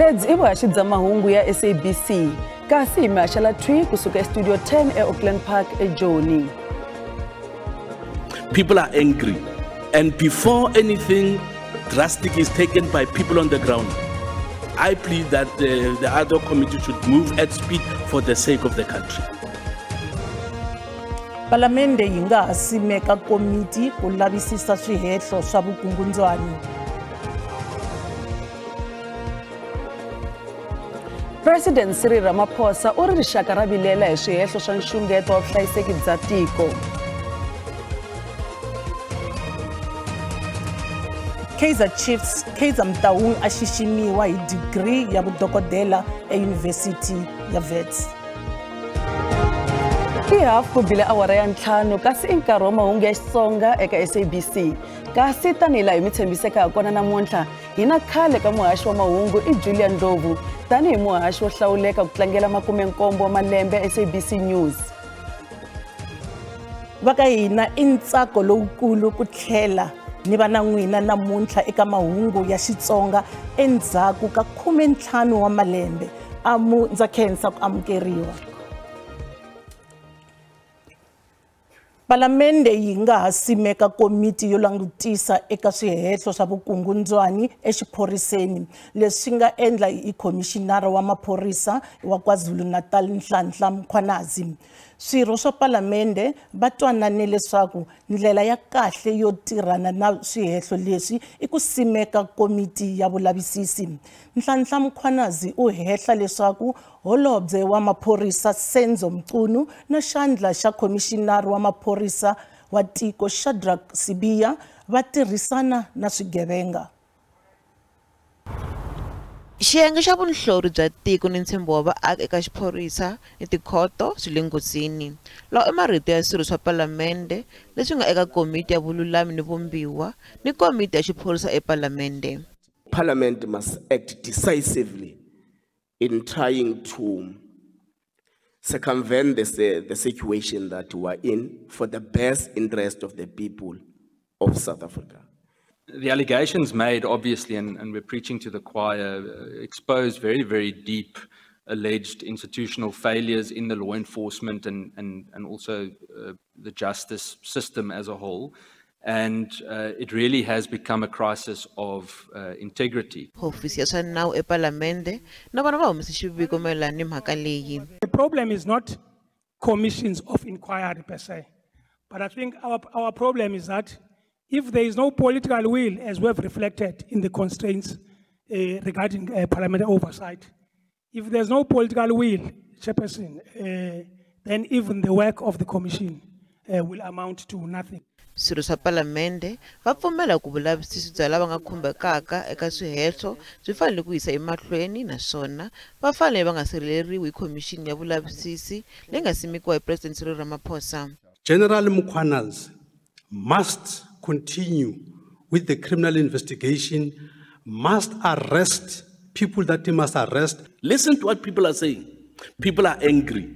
Leds i vuhaxi bya mahungu ya SABC kasi hi mihaxela twi kusuka Studio 10 Auckland Park eJoni. People are angry, and before anything drastic is taken by people on the ground, I plead that the other committee should move at speed for the sake of the country. Palamende yi nga ha simeka komiti ku lavisisa swihehlo swa vukungundzwani. President Cyril Ramaphosa u ri rixaka ra vilela hi swihehlo swa nxungeto wa vuhlayiseki bya tiko. Kaizer Chiefs Kaizer Motaung a xiximiwa hi degree ya vudokodela eYunivhesiti ya Wits. Hi half ku bile awara ya 5 kasi i nkarhi wa mahungu ya Xitsonga eka SABC. Kasi tanila hi mi tshembiseka ha kona namuntlha hina khale ka muhaxi wa mahungu i Julian Ndlovu tani hi muhaxi wo hlawuleka ku tlangela 70 wa malembe SABC News. Vaka hina i ntsako lowukulu ku tlhela ni va na n'wina namuntlha eka mahungu ya Xitsonga endzhaku ka 15 wa malembe. Ndza khensa ku amukeriwa. Palamende yi nga ha simeka komiti yo langutisa eka swihehlo swa vukungundzwani exiphoriseni leswi nga endla hi Commissioner wa maphorisa wa KwaZulu-Natal Nhlanhla Mkhwanazi. Swirho swa palamende va twanane leswaku ndlela ya kahle yo tirhana na swihehlo leswi i ku simeka komiti ya vulavisisi. Nhlanhla Mkhwanazi u hehla leswaku holobye wa maphorisa Senzo Mchunu na xandla xa Commissioner wa maphorisa wa tiko Shadrack Sibiya va tirhisana na swigevenga. Xiyenge xa vunhlori bya tiko ni ntshembo wa vaaki eka xiphorisa ni tikhoto swi le nghozini. Lawa i marito ya swirho swa palamende leswi nga eka komiti ya vululami ni vumbiwa ni komiti ya xiphorisa epalamende. Parliament must act decisively in trying to circumvent the situation that we are in for the best interest of the people of South Africa. The allegations made, obviously, and we're preaching to the choir, expose very, very deep alleged institutional failures in the law enforcement and also the justice system as a whole. And it really has become a crisis of integrity. The problem is not commissions of inquiry per se, but I think our problem is that if there is no political will, as we have reflected in the constraints regarding parliamentary oversight, if there's no political will, Chairperson, then even the work of the commission will amount to nothing. Swirho swa palamende va pfumela ku vulavisisi bya lava nga khumbekaka eka swihehlo byi fanele ku yisa emahlweni naswona va fanele va nga sirheleriwi hi khomixini ya vulavisisi leyi nga simekiwa hi President Cyril Ramaphosa. General Mkhwanazi must continue with the criminal investigation, must arrest people that he must arrest. Listen to what people are saying. People are angry,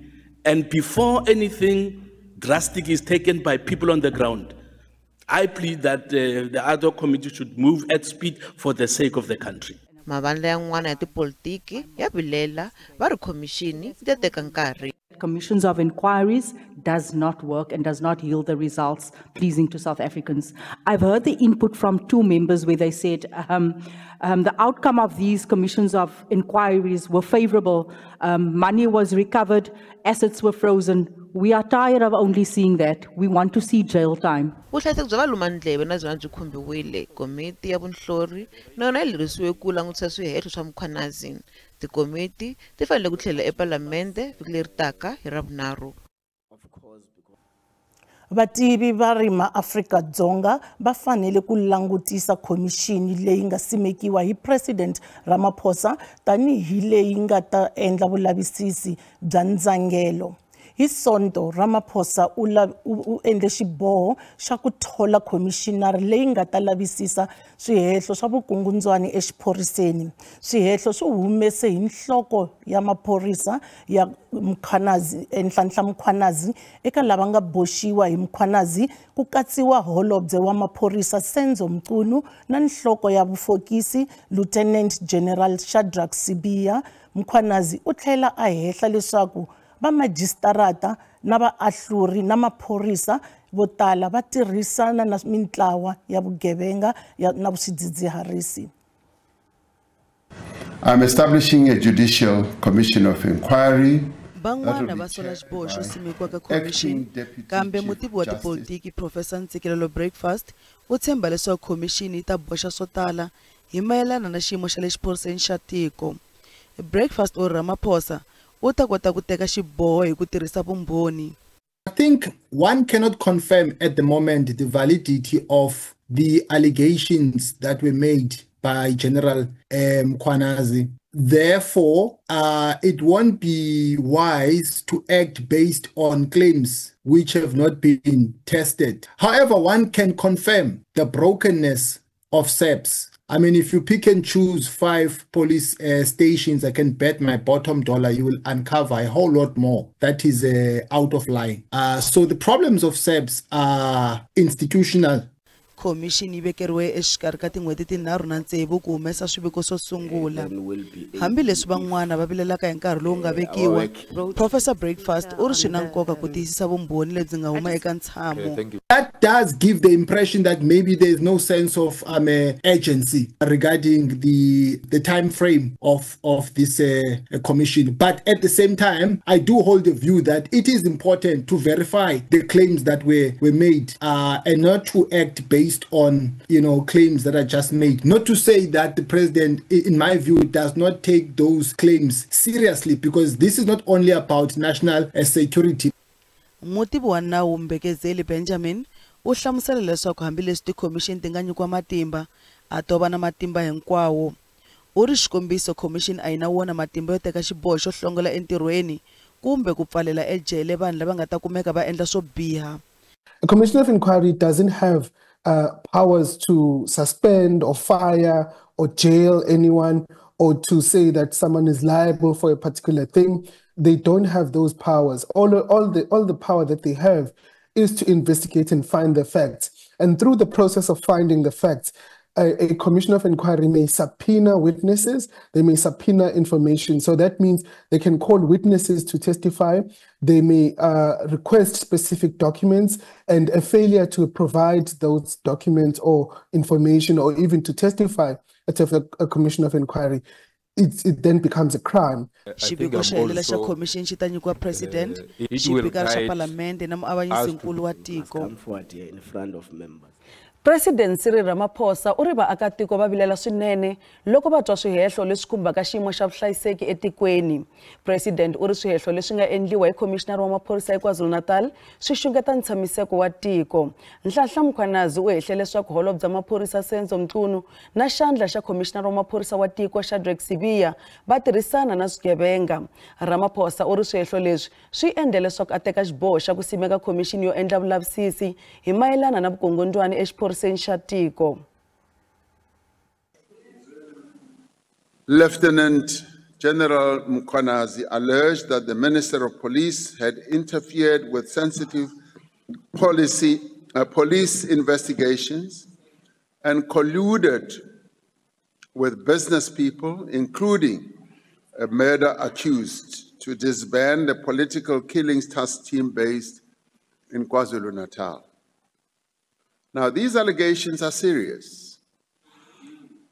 and before anything drastic is taken by people on the ground, I plead that the other committee should move at speed for the sake of the country. Mavandla yan'wana ya tipolitiki ya vilela va ri khomixini yi teka nkarhi. Commissions of inquiries does not work and does not yield the results pleasing to South Africans. I've heard the input from two members where they said the outcome of these commissions of inquiries were favorable. Money was recovered, assets were frozen. We are tired of only seeing that. We want to see jail time. Vuhlayiseki bya valumandleve na byona byi khumbiwile. Komiti ya vunhlori na yona yi lerisiwe ku langutisa swihehlo swa Mkhwanazi. Tikomiti ti fanele ku tlhela epalamende vhiki leri taka hi Ravunharhu. Vativi va rima Afrika-Dzonga va fanele ku langutisa khomixini leyi nga simekiwa hi President Ramaphosa tanihi leyi nga ta endla vulavisisi bya ndzangelo. Hi Sonto Ramaphosa u endle xiboho xa ku thola commissioner leyi nga ta lavisisa swihehlo swa vukungundzwani exiphoriseni. Swihehlo swi humese hi nhloko ya maphorisa ya Mkhwanazi Nhlanhla Mkhwanazi eka lava nga boxiwa hi Mkhwanazi ku katsiwa holobye wa maphorisa Senzo Mchunu na nhloko ya vufokisi Lieutenant General Shadrack Sibiya. Mkhwanazi u tlhela a hehla leswaku va majistarata na vaahluri na maphorisa vo tala va tirhisana na mintlawa ya vugevenga na swidzidziharisi. I'm establishing a judicial commission of inquiry. Van'wana va sola xiboho xo simekiwa ka commission kambe mutivi wa tipolitiki Professor Ntsikelelo Breakfast u tshemba leswaku commission yi ta boxa swo tala hi mayelana na xiyimo xa le xiphoriseni xa tiko. Breakfast u Ramaphosa u ta kota ku teka xiboho hi ku tirhisa vumbhoni. I think one cannot confirm at the moment the validity of the allegations that were made by General Mkhwanazi. Therefore, it won't be wise to act based on claims which have not been tested. However, one can confirm the brokenness of SAPS. I mean, if you pick and choose 5 police stations, I can bet my bottom dollar you will uncover a whole lot more that is out of line. So the problems of SAPS are institutional. Commission yi vekeriwe exikarhi ka tin'hweti tinharhu na tsevu ku humesa swiviko swo sungula. Hambileswi van'wana va vilelaka hi nkarhi lowu nga vekiwa, Professor Breakfast u ri swi na nkoka ku tiyisisa vumbhoni lebyi nga huma eka ntshamo. That does give the impression that maybe there is no sense of urgency regarding the time frame of this commission. But at the same time, I do hold the view that it is important to verify the claims that were made and not to act based on claims that are just made. Not to say that the president, in my view, does not take those claims seriously, because this is not only about national security. Mutivi wa nawu Mbekezeli Benjamin u hlamusela leswaku hambileswi ti-commission ti nga nyikiwa matimba a to va na matimba hinkwawo. U ri xikombiso commission a yi na wona matimba yo teka xiboho xo hlongola entirhweni kumbe ku pfalela ejele vanhu lava nga ta kumeka va endla swo biha. A commission of inquiry doesn't have powers to suspend or fire or jail anyone or to say that someone is liable for a particular thing. They don't have those powers. All the power that they have is to investigate and find the facts. And through the process of finding the facts, a commission of inquiry may subpoena witnesses, they may subpoena information. So that means they can call witnesses to testify, they may request specific documents, and a failure to provide those documents or information or even to testify at a commission of inquiry, it then becomes a crime. Xiviko xa helela xa commission xi ta nyikiwa president, xipikara xa palamende na muavanyisinkulu wa tiko. In front of members. President Cyril Ramaphosa u ri vaakatiko va vilela swinene loko va twa swihehlo leswi khumbaka xiyimo xa vuhlayiseki etikweni. President u ri swihehlo leswi nga endliwa hi Commissioner wa maphorisa eKwaZulu-Natal swi xungeta ntshamiseko wa tiko. Nhlanhla Mkhwanazi u hehle leswaku holobye wa maphorisa Senzo Mchunu na xandla xa Commissioner wa maphorisa wa tiko Shadrack Sibiya va tirhisana na swigevenga. Ramaphosa u ri swihehlo leswi swi endle leswaku a teka xiboho xa ku simeka commission yo endla vulavisisi hi mayelana na vukungundzwani Lieutenant General Mkhwanazi alleged that the Minister of Police had interfered with sensitive police investigations and colluded with business people, including a murder accused, to disband the political killings task team based in KwaZulu-Natal. Now, these allegations are serious.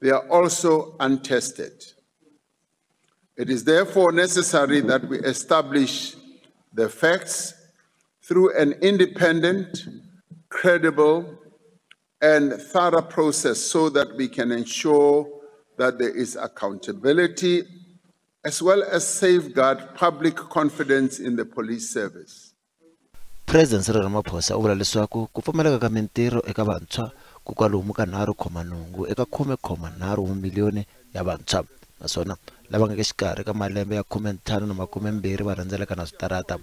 They are also untested. It is therefore necessary that we establish the facts through an independent, credible, and thorough process so that we can ensure that there is accountability as well as safeguard public confidence in the police service. President Cyril Ramaphosa u vula leswaku ku pfumaleka ka mintirho eka vantshwa ku kwalomu ka 9.8 eka 10.3 miliyoni ya vantshwa, naswona lava nga exikarhi ka malembe ya 15 na 20 va rhendzeleka na switarata.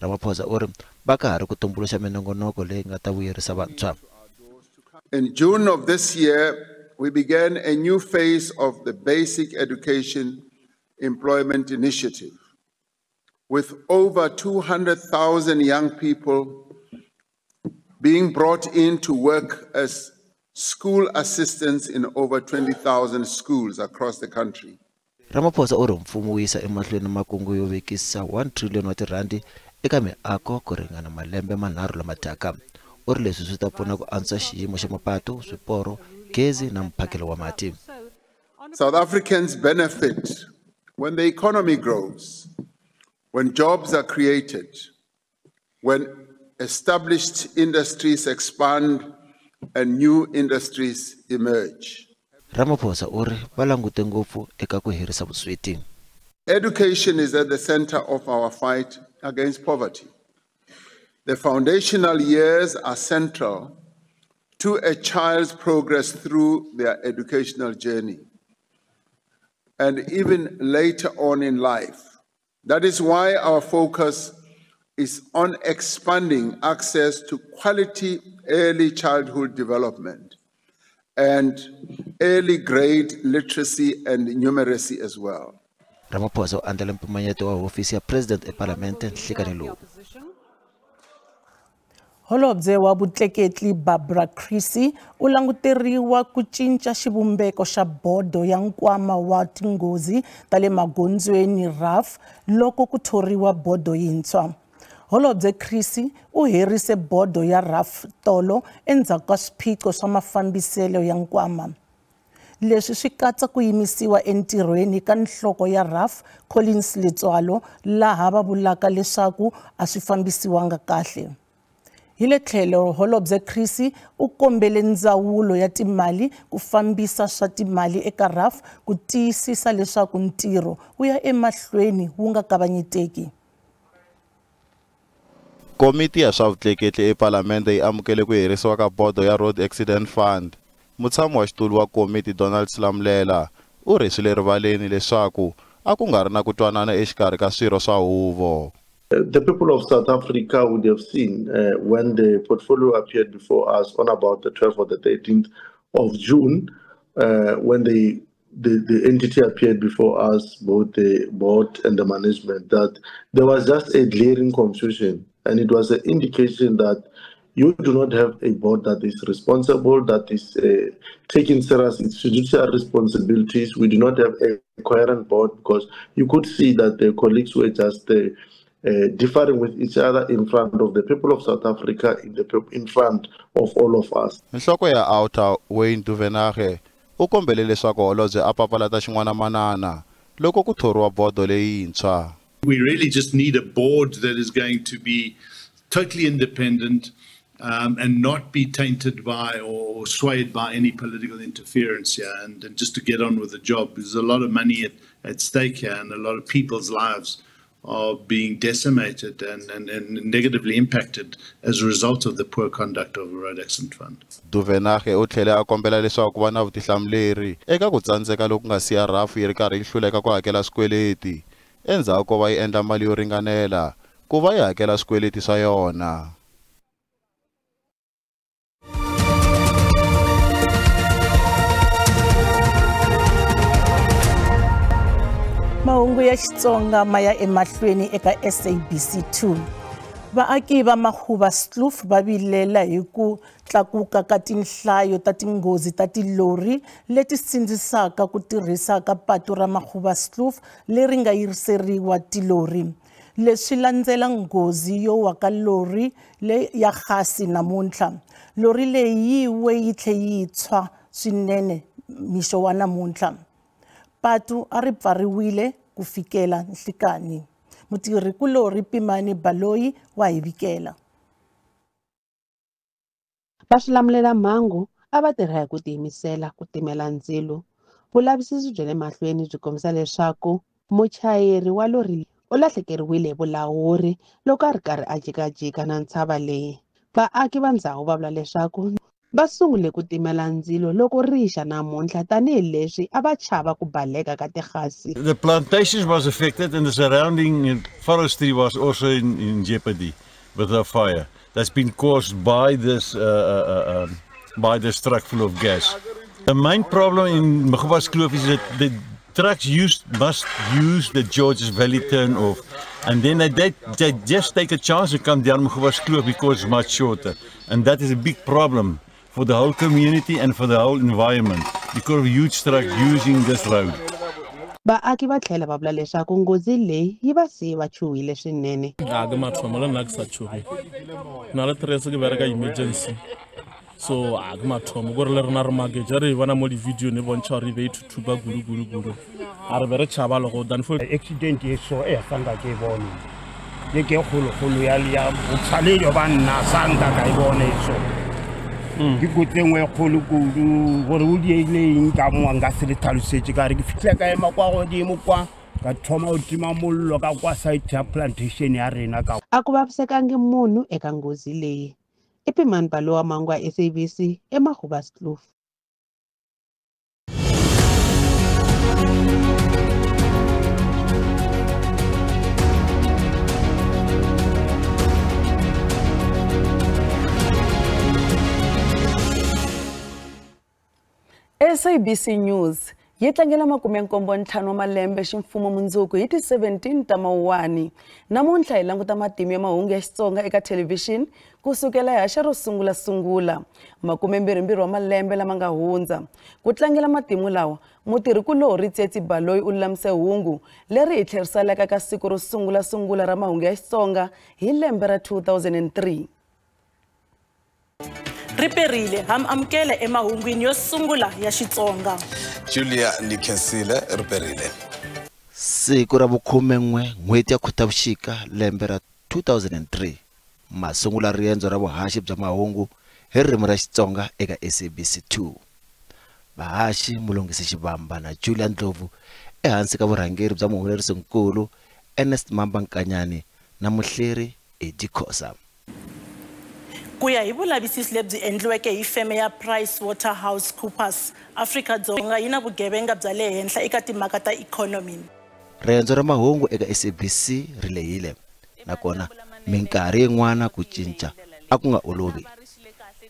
Ramaphosa u ri va ka ha ri ku tumbuluxa minongonoko leyi nga ta vuyerisa vantshwa. In June of this year, we began a new phase of the Basic Education Employment Initiative with over 200,000 young people being brought in to work as school assistants in over 20,000 schools across the country. Ramaphosa u ri mfumo wu yisa emahlweni makungu yo vekisa 1 trillion wa tirhandi eka miako ku ringana malembe manharhu lama taka. U ri leswi swi ta pfuna ku antswa xiyimo xa mapatu, swiporo, gezi na mphakelo wa mati. South Africans benefit when the economy grows, when jobs are created, when established industries expand and new industries emerge. Ramaphosa u ri va langute ngopfu eka ku herisa vusweti. Education is at the center of our fight against poverty. The foundational years are central to a child's progress through their educational journey and even later on in life. That is why our focus is on expanding access to quality early childhood development and early grade literacy and numeracy as well. Ramaphosa u andlala mpimanyeto wa hofisi ya president eParlamente nhlikani lowu. Holobye wa vutleketli Barbara Creecy u languteriwa ku cinca xivumbeko xa bodo ya nkwama wa tinghozi ta le magondzweni RAF loko ku thoriwa bodo yintshwa. Holobye Creecy u herise bodo ya RAF tolo endzhaku ka swiphiqo swa mafambiselo ya nkwama. Leswi swi katsa ku yimisiwa entirhweni ka nhloko ya RAF Collins Letswalo laha va vulaka leswaku a swi fambisiwanga kahle. Hi le tlhelo Holobye Creecy u kombele ndzawulo ya timali ku fambisa swa timali eka RAF ku tiyisisa leswaku ntirho wu ya emahlweni wu nga kavanyeteki. Komiti ya swa vutleketli eParlamente yi amukele ku herisiwa ka bodo ya Road Accident Fund. Mutshami wa xitulu wa komiti Donald Slamlela u ri swi le rivaleni leswaku a ku nga ri na ku twanana exikarhi ka swirho swa huvo. The people of South Africa would have seen when the portfolio appeared before us on about the 12th or the 13th of June, when the entity appeared before us, both the board and the management, that there was just a glaring confusion. And it was an indication that you do not have a board that is responsible, that is taking serious its judicial responsibilities. We do not have a coherent board because you could see that the colleagues were just differing with each other in front of the people of South Africa, in front of all of us. Nhloko ya Outer Wayne Duvenage u kombele leswaku holobye a papalata xin'wana manana loko ku thoriwa bodo leyintshwa. We really just need a board that is going to be totally independent and not be tainted by or swayed by any political interference here, and just to get on with the job. There's a lot of money at stake here, and a lot of people's lives are being decimated and negatively impacted as a result of the poor conduct of the Road Accident Fund. Duvenage u tlhele a kombela leswaku ku va na vutihlamuleri eka ku tsandzeka loku nga siya RAF yi ri karhi yi hluleka ku hakela swikweleti endzhaku ko va yi endla mali yo ringanela ku va yi hakela swikweleti swa yona. Mahungu ya Xitsonga maya emahlweni eka SABC2. Vaaki va Makhubaskloof va vilela hi ku tlakuka ka tinhlayo ta tinghozi ta tilori leti sindzisaka ku tirhisa ka patu ra Makhubaskloof leri nga yiriseriwa tilori. Leswi landzela nghozi yo wa ka lori le ya Gasi namuntlha. Lori leyi yi tlhe yi tshwa swinene mixo wa namuntlha. Patu a ri pfariwile ku fikela nhlikani. Mutirhikulori Pimani Baloyi wa hi vikela. Va swilamulela mhangu a va tirha hi ku tiyimisela ku timela ndzilo. Vulavisisi bya le mahlweni byi kombisa leswaku muchayeri wa lori u lahlekeriwile hi vulawuri loko a ri karhi a jikajika na ntshava leyi. Vaaki va ndhawu va vula leswaku va sungule ku timela ndzilo loko rixa namuntlha tanihileswi a va chava ku baleka ka tigasi. The plantations was affected and the surrounding forestry was also in jeopardy with the fire. That's been caused by this truck full of gas. The main problem in Magubas Kloof is that the trucks must use the Georges Valley turn-off, and then they just take a chance to come down Magubas Kloof because it's much shorter, and that is a big problem for the whole community and for the whole environment because of huge trucks using this road. Vaaki va tlhela va vula leswaku nghozi leyi yi va siye va chuhile swinene. A ke mathomo le nna ke sa chuhi. Na le tres ke bereka emergency. So a ke mathomo gore le rena re magage re bona mo di video ne bontsha re be thuba gulu. A re bere tshaba le go dan for accident e so e fanga ke bone. Ke kholo ya botsale yo banna sanga ka e bone so. Ke gotlengwe kholo kudu gore o di ile eng ka mo nga se le thalosetse ka re ke fitla ka ema kwa godimo kwa ka thoma o tima mollo ka kwa site ya plantation ya rena ka. A ku vavisekangi munhu eka nghozi leyi. Ipimani Balowa Mangwa SABC eMagubas Kloof. SABC News yi tlangela 75 wa malembe ximfumo mundzuku hi ti 17 ta Mawuwani. Namuntlha hi languta matimu ya mahungu ya Xitsonga eka television kusukela hi haxa ro sungula 22 wa malembe lama nga hundza. Ku tlangela matimu lawa mutirhikulori Tsietsi Baloyi u lulamise hungu leri hi tlheriselaka ka siku ro sungula ra mahungu ya Xitsonga hi lembe ra 2003. Riperile amukela emahungwini yo sungula ya Xitsonga. Julia Nikensile riperile. Siku ra vukhumen'we n'hweti ya Khotavuxika lembe ra 2003 masungula riendzo ra vuhaxi bya mahungu hi ririmi ra Xitsonga eka SABC2. Vahaxi Mulunghisi Xivamba na Julia Ndlovu ehansi ka vurhangeri bya muhulerisinkulu Ernest Mamba Nkanyani na muhleri Eddie Khosa. Kuya hi vulavisisi lebyi endliweke hi feme ya PricewaterhouseCoopers, Afrika-Dzonga yi na vugevenga bya le henhla eka timhaka ta economy. Riendzo ra mahungu eka SABC ri lehile nakona minkarhi yin'wana ku cinca a ku nga olovi.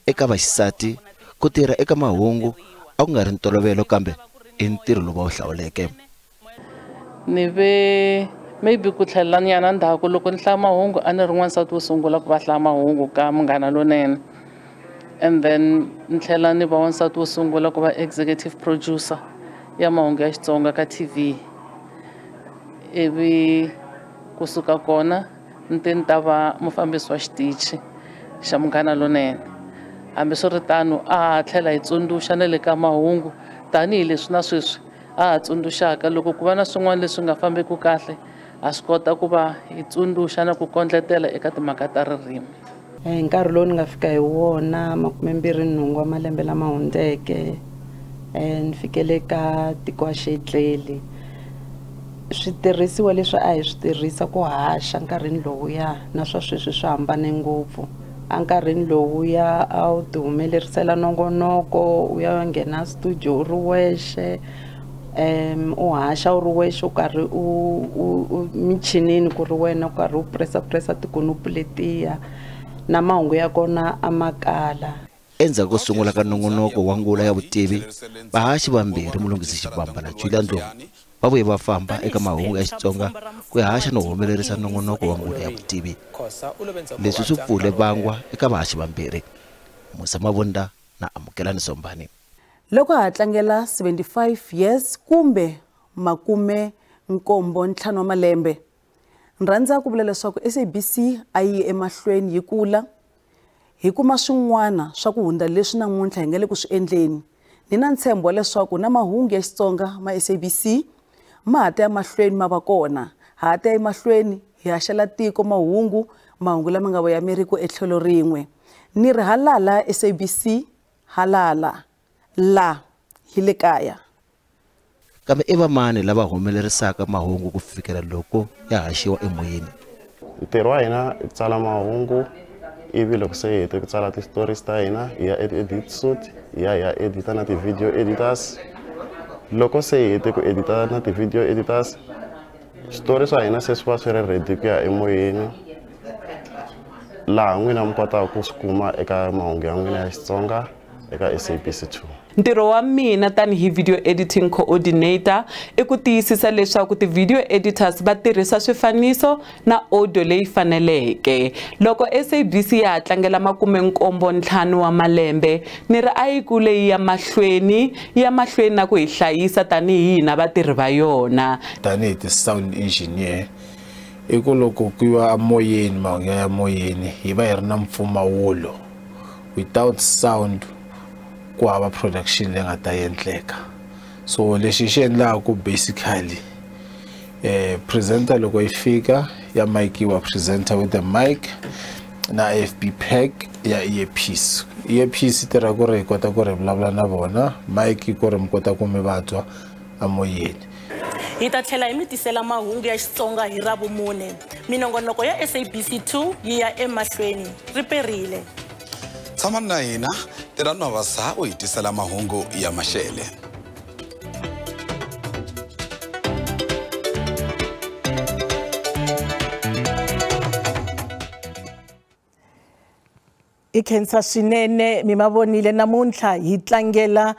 Eka vaxisati ku tirha eka mahungu a ku nga ri ntolovelo kambe i ntirho lowu wu hlawuleke. Ni ve maybe ku tlhela ni yana ndhaku loko ni hlaya mahungu a ni ri n'wansati wo sungula ku va hlaya mahungu ka Munghana Lonene, and then ni tlhela ni va wansati wo sungula ku va executive producer ya mahungu ya Xitsonga ka TV. Ivi kusuka kona ni ta va mufambisi wa xitichi xa Munghana Lonene. Hambiswiritano a tlhela hi tsundzuxa na le ka mahungu tanihileswi na sweswi a tsundzuxaka loko ku va na swin'wana leswi nga fambeki kahle a swi kota ku va hi tsundzuxa na ku kondletela eka timhaka ta ririmi. Nkarhi lowu ni nga fika hi wona 28 wa malembe lama hundzeke ni fikele ka tiko wa Xidleli. Switirhisiwa leswi a hi swi tirhisa ku haxa nkarhini lowuya na swa sweswi swi hambane ngopfu. Ankarhini lowuya a wu ti humelerisela nongonoko u ya nghena studio u ri wexe u haxa u ri wexe u karhi u michinini ku ri wena u karhi u pressa tikunupu letiya na mahungu ya kona a makala. Endzhaku ko sungula ka nongonoko wa ngula ya vutivi vahaxi vambirhi Mulunghisi Xivamba na Julia Ndlovu va vuye va famba eka mahungu ya Xitsonga ku haxa no humelerisa nongonoko wa ngula ya vutivi. Leswi swi pfule vangwa eka vahaxi vambirhi Musa Mavunda na Amukelani Sombani. Loko ha tlangela 75 years kumbe 75 wa malembe, nrhandza ku vula leswaku SABC a yi emahlweni yi kula hi kuma swin'wana swa ku hundza leswi namuntlha hi nga le ku swi endleni. Ni na ntshembo leswaku na mahungu ya Xitsonga ma SABC ma ha ta ya mahlweni ma va kona. Ha ta ya mahlweni hi haxela tiko mahungu lama nga voyameriko etlhelo rin'we. Ni ri halala SABC halala la hi le kaya. Kambe i vamani lava humelerisaka mahungu ku fikela loko ya haxiwa emoyeni? Ntirho wa hina i tsala mahungu ivi loko se hi hete ku tsala ti-stories ta hina hi ya edit suit hi ya edita na ti-video editors loko se hi hete ku edita na ti-video editors switori swa hina se swi va swi ri ready ku ya emoyeni laha n'wina mi kotaka ku swi kuma eka mahungu ya n'wina ya Xitsonga eka SABC2. Ntirho wa mina tanihi video editing coordinator i ku tiyisisa leswaku ti-video editors va tirhisa swifaniso na audio leyi faneleke. Loko SABC ya tlangela 75 wa malembe ni ri a yi ku leyi ya mahlweni na ku hi hlayisa tanihi hina vatirhi va yona. Tanihi ti-sound engineer i ku loko ku yiwa moyeni mahungu ya moyeni hi va hi ri na mpfumawulo. Without sound ku hava production leyi nga ta endleka. So lexi xi endlaku basically presenter loko yi fika ya mic-iwa presenter with the mic na FB pack ya earpiece. Earpiece tirha ku ri hi kota ku ri vulavula na vona, mic ku ri mi kota ku mi va twa amoyeni. Hi ta tlhela hi mi tisela mahungu ya Xitsonga hi Ravumune. Minongonoko ya SABC2 yi ya emahlweni riperile. Tshama na hina tirhani na vasa u hi tisela mahungu ya maxele. Ikhensa swinene mi mavonile namuntlha hi tlangela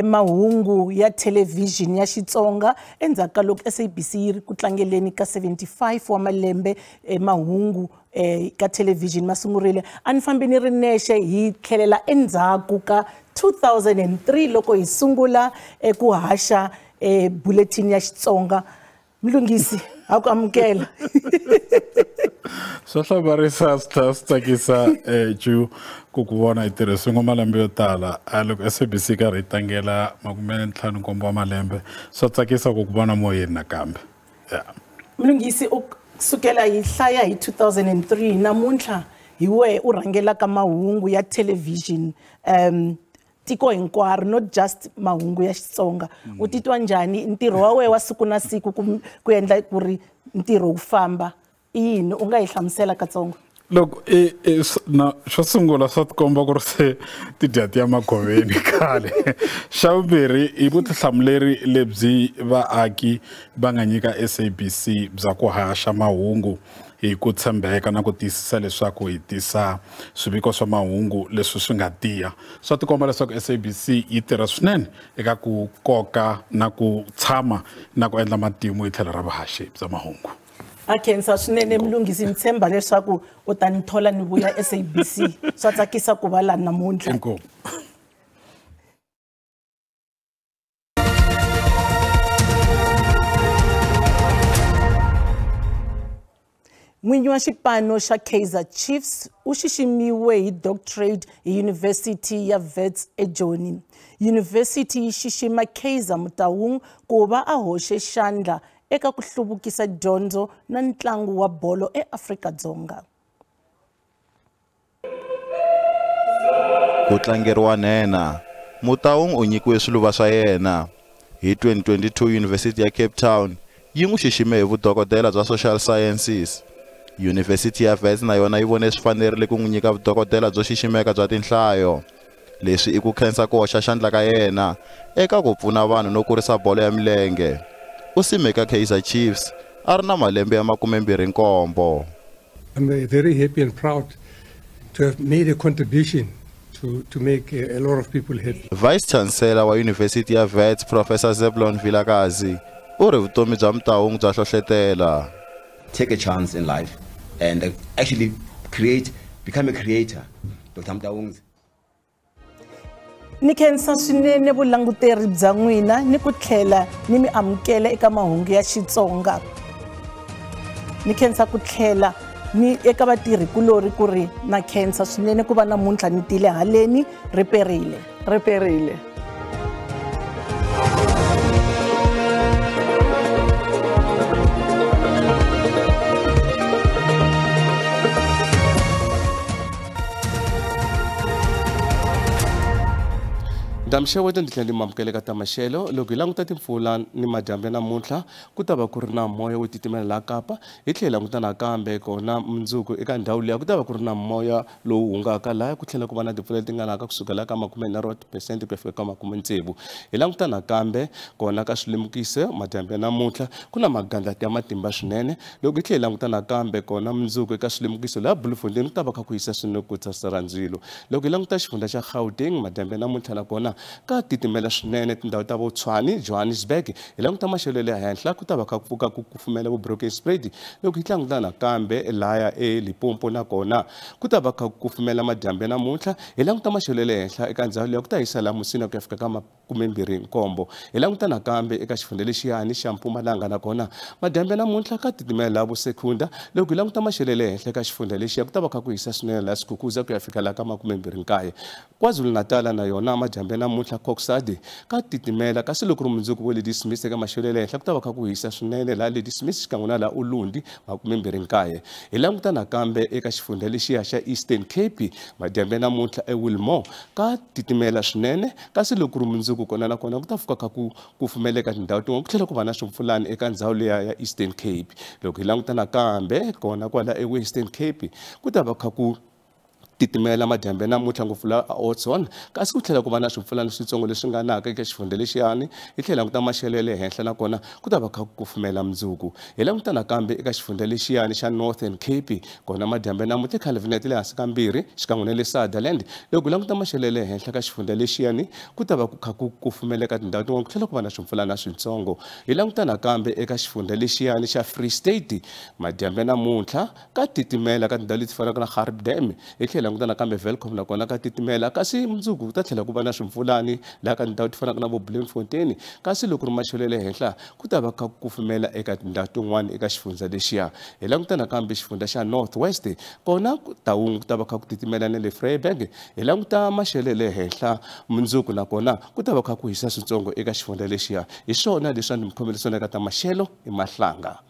mahungu ya television ya Xitsonga endzhaku loko SABC yi ri ku tlangeleni ka 75 wa malembe mahungu ka television masungurile a ni fambi ni ri nexe hi tlhelela endzhaku ka 2003 loko hi sungula ku haxa bulletin ya Xitsonga. Mlungisi ha ku amukela. Swa hlamarisa swi tsakisa Ju ku vona hi tirhisiwe malembe yo tala a loko SABC karhi yi tlangela 57 wa malembe swa tsakisa ku vona moyeni nakambe. Mlungisi u sukela hi hlaya hi 2003 namuntlha hi we u rhangela ka mahungu ya television tiko hinkwaro not just mahungu ya Xitsonga. U titwa njhani ntirho wa we wa siku na siku ku endla ku ri ntirho wu famba yini u nga hi hlamusela katsongo? Loko na xo sungula swa tikomba ku ri se tidyati ya magoveni khale. Xa vumbirhi hi vutihlamuleri lebyi vaaki va nga nyika SABC bya ku haxa mahungu hi ku tshembeka na ku tiyisisa leswaku hi tisa swiviko swa mahungu leswi swi nga tiya. Swa tikomba leswaku SABC yi tirha swinene eka ku koka na ku tshama na ku endla matimu hi tlhelo ra vuhaxi bya mahungu. Akhensa swinene Mlungisi, ntshemba leswaku u ta ni thola ni vuya SABC. Swa tsakisa ku va la namuntlha. Inkomu. N'winyi wa xipano xa Kaizer Chiefs u xiximiwe hi doctorate hi University ya Wits eJoni. University yi xixima Kaizer Motaung ku va a hoxe xandla eka ku hluvukisa dyondzo na ntlangu wa bolo eAfrika-Dzonga. Ku tlangeriwa nena Motaung u nyikiwe swiluva swa yena hi 2022 University ya Cape Town yi n'wi xixime hi vudokodela bya social sciences. University ya Wits na yona yi vone swi fanerile ku n'wi nyika vudokodela byo xiximeka bya tinhlayo. Leswi i ku khensa ku hoxa xandla ka yena eka ku pfuna vanhu no kurisa bolo ya milenge. U simeka Kaizer Chiefs a ri na malembe ya 27. I'm very happy and proud to have made a contribution to make a lot of people happy. Vice Chancellor wa University ya Wits Professor Zebulon Vilakazi u ri vutomi bya Motaung bya hlohletela. Take a chance in life and actually become a creator. Dr. Motaung. Ni khensa swinene vulanguteri bya n'wina ni ku tlhela ni mi amukela eka mahungu ya Xitsonga. Ni khensa ku tlhela ni eka vatirhi kulori ku ri na khensa swinene ku va namuntlha ni tile haleni riperile. Ndamxeweta ndzi tlhela ndzi mamukele ka Tamaxelo. Loko hi languta timpfula ni madyambu namuntlha ku ta va ku ri na moya wo titimela laha Kapa. Hi tlhela languta nakambe kona mundzuku eka ndhawu liya ku ta va ku ri na moya lowu hungaka laha ku tlhela ku va na timpfula leti nga naka kusukela ka 40% ku ya fika ka 60%. Hi languta nakambe kona ka swilemukiso madyambu namuntlha ku na magandlati ya matimba swinene. Loko hi tlhela languta nakambe kona mundzuku eka swilemukiso laha Bloemfontein ku ta va kha ku hisa swinene ku tsasara ndzilo. Loko hi languta xifundza xa Gauteng madyambu namuntlha na kona ka titimela swinene tindhawu ta vo Tshwane, Johannesburg. Hi languta maxelo le henhla ku ta va kha ku pfuka ku kufumela vo Brokenspruit. Loko hi languta nakambe laya eLimpopo na kona ku ta va kha ku kufumela madyambu namuntlha. Hi languta maxelo le henhla eka ndhawu leyi ku ta hisa laha Musina ku ya fika ka 27. Hi languta nakambe eka xifundza lexiyani xa Mpumalanga na kona madyambu namuntlha ka titimela laha vo Secunda. Loko hi languta maxelo le henhla eka xifundza lexiya ku ta va kha ku hisa swinene laha Skukuza ku ya fika laha ka 29. KwaZulu-Natal na yona madyambu namuntlha Koksadi ka titimela kasi loko ri mundzuku vo Lady Smith eka maxelo le henhla ku ta va kha ku hisa swinene laha Lady Smith xikan'we na laha Ulundi 29. Hi languta nakambe eka xifundza lexiya xa Eastern Cape madyambu namuntlha eWilmore ka titimela swinene kasi loko ri mundzuku kona na kona ku ta fika kha ku kufumeleka tindhawu tin'wana ku tlhela ku va na swipfulani eka ndhawu leya ya Eastern Cape. Loko hi languta nakambe kona kwala eWestern Cape ku ta va kha ku titimela madyambu namuntlha ngopfu la Oudtshoorn kasi ku tlhela ku va na swipfulani switsongo leswi nga naka eka xifundza lexiyani. Hi tlhela languta maxelo le henhla na kona ku ta va kha ku kufumela mundzuku. Hi languta nakambe eka xifundza lexiyani xa Northern Cape kona madyambu namuntlha Calvinet le hansi ka 2 xikan'we na le Sutherland. Loko hi languta maxelo le henhla ka xifundza lexiyani ku ta va ku kha ku kufumeleka tindhawu tin'wana ku tlhela ku va na swipfulana switsongo. Hi languta nakambe eka xifundza lexiyani xa Free State madyambu namuntlha ka titimela ka tindhawu leti fanaka na Gariepdam. Hi tlhela languta nakambe Welkom na kona ka titimela kasi mundzuku ta tlhela ku va na swipfulani laha ka tindhawu ti fanaka na vo Bloemfontein kasi loko ri maxelo le henhla ku ta va kha ku kufumela eka tindhawu tin'wana eka xifundza lexiya. Hi languta nakambe xifundza xa North West kona Taung ku ta va kha ku titimela na le Vryburg. Hi languta maxelo le henhla mundzuku na kona ku ta va kha ku hisa switsongo eka xifundza lexiya. Hi swona leswi a ni mi khomele swona eka Tamaxelo i Mahlanga.